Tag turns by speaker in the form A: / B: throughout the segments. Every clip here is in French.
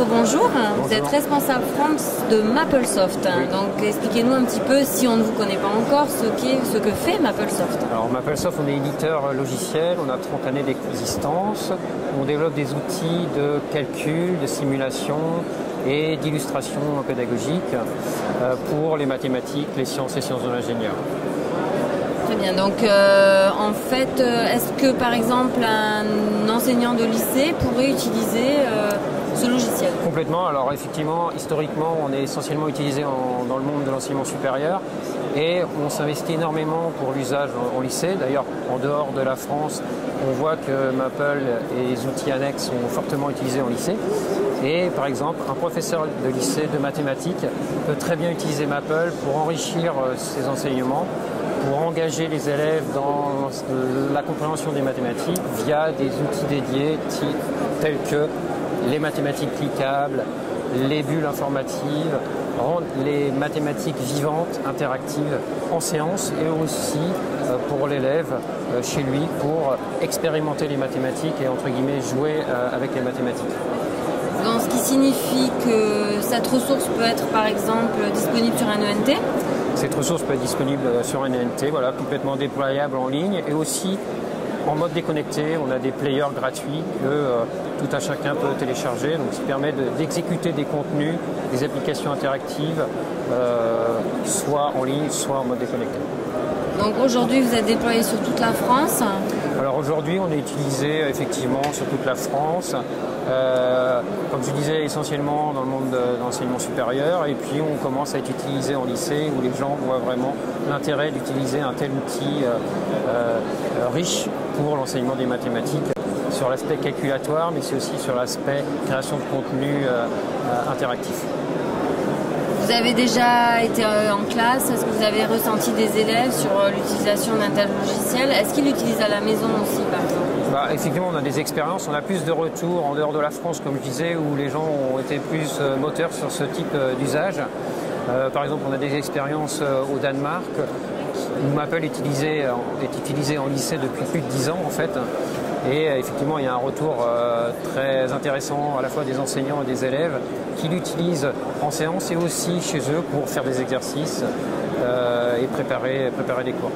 A: bonjour.
B: Bonjour.
A: Vous êtes responsable France de Maplesoft.
B: Oui.
A: Donc expliquez-nous un petit peu, si on ne vous connaît pas encore, ce que fait Maplesoft.
B: Alors Maplesoft, on est éditeur logiciel, on a 30 années d'existence. On développe des outils de calcul, de simulation et d'illustration pédagogique pour les mathématiques, les sciences et sciences de l'ingénieur.
A: Très bien. Donc en fait, est-ce que par exemple un enseignant de lycée pourrait utiliser ce logiciel?
B: Complètement. Alors effectivement, historiquement, on est essentiellement utilisé dans le monde de l'enseignement supérieur et on s'investit énormément pour l'usage en lycée. D'ailleurs, en dehors de la France, on voit que Maple et les outils annexes sont fortement utilisés en lycée. Et par exemple, un professeur de lycée de mathématiques peut très bien utiliser Maple pour enrichir ses enseignements, pour engager les élèves dans la compréhension des mathématiques via des outils dédiés tels que les mathématiques cliquables, les bulles informatives, rendre les mathématiques vivantes, interactives en séance et aussi pour l'élève chez lui pour expérimenter les mathématiques et entre guillemets jouer avec les mathématiques.
A: Donc, ce qui signifie que cette ressource peut être par exemple disponible sur un ENT.
B: Cette ressource peut être disponible sur un ENT, voilà, complètement déployable en ligne et aussi en mode déconnecté. On a des players gratuits que tout un chacun peut télécharger, donc ça permet d'exécuter des contenus, des applications interactives, soit en ligne, soit en mode déconnecté.
A: Donc aujourd'hui vous êtes déployé sur toute la France.
B: Alors aujourd'hui on est utilisé effectivement sur toute la France, comme je disais essentiellement dans le monde de l'enseignement supérieur et puis on commence à être utilisé en lycée où les gens voient vraiment l'intérêt d'utiliser un tel outil riche pour l'enseignement des mathématiques sur l'aspect calculatoire mais c'est aussi sur l'aspect création de contenu interactif.
A: Vous avez déjà été en classe, est-ce que vous avez ressenti des élèves sur l'utilisation d'un tel logiciel? Est-ce qu'ils l'utilisent à la maison aussi par exemple?
B: Effectivement, on a des expériences, on a plus de retours en dehors de la France, comme je disais, où les gens ont été plus moteurs sur ce type d'usage. Par exemple, on a des expériences au Danemark, où Maple est utilisé en lycée depuis plus de 10 ans en fait. Et effectivement, il y a un retour très intéressant à la fois des enseignants et des élèves qui l'utilisent en séance et aussi chez eux pour faire des exercices et préparer des cours.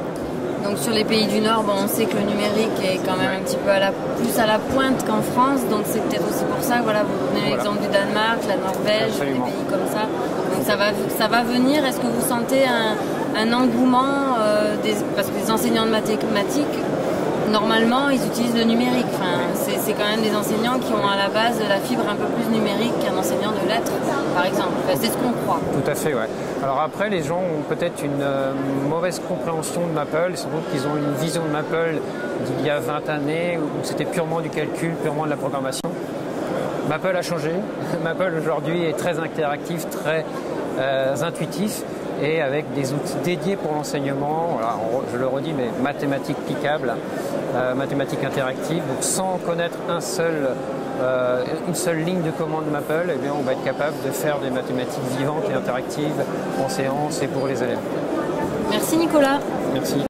A: Donc sur les pays du Nord, on sait que le numérique est quand même un petit peu plus à la pointe qu'en France, donc c'est peut-être aussi pour ça que vous donnez l'exemple du Danemark, la Norvège,
B: Absolument.
A: des pays comme ça. Donc ça va venir. Est-ce que vous sentez un engouement parce que les enseignants de mathématiques, normalement, ils utilisent le numérique. Enfin, c'est quand même des enseignants qui ont à la base la fibre un peu plus numérique qu'un enseignant de lettres, par exemple. Enfin, c'est ce qu'on croit.
B: Tout à fait, ouais. Alors après, les gens ont peut-être une mauvaise compréhension de Maple. Sans doute qu'ils ont une vision de Maple d'il y a 20 années où c'était purement du calcul, purement de la programmation. Maple a changé. Maple aujourd'hui est très interactif, très intuitif et avec des outils dédiés pour l'enseignement. Voilà, je le redis, mais mathématiques cliquables, mathématiques interactives. Donc sans connaître une seule ligne de commande Maple, eh bien, on va être capable de faire des mathématiques vivantes et interactives en séance et pour les élèves.
A: Merci Nicolas.
B: Merci.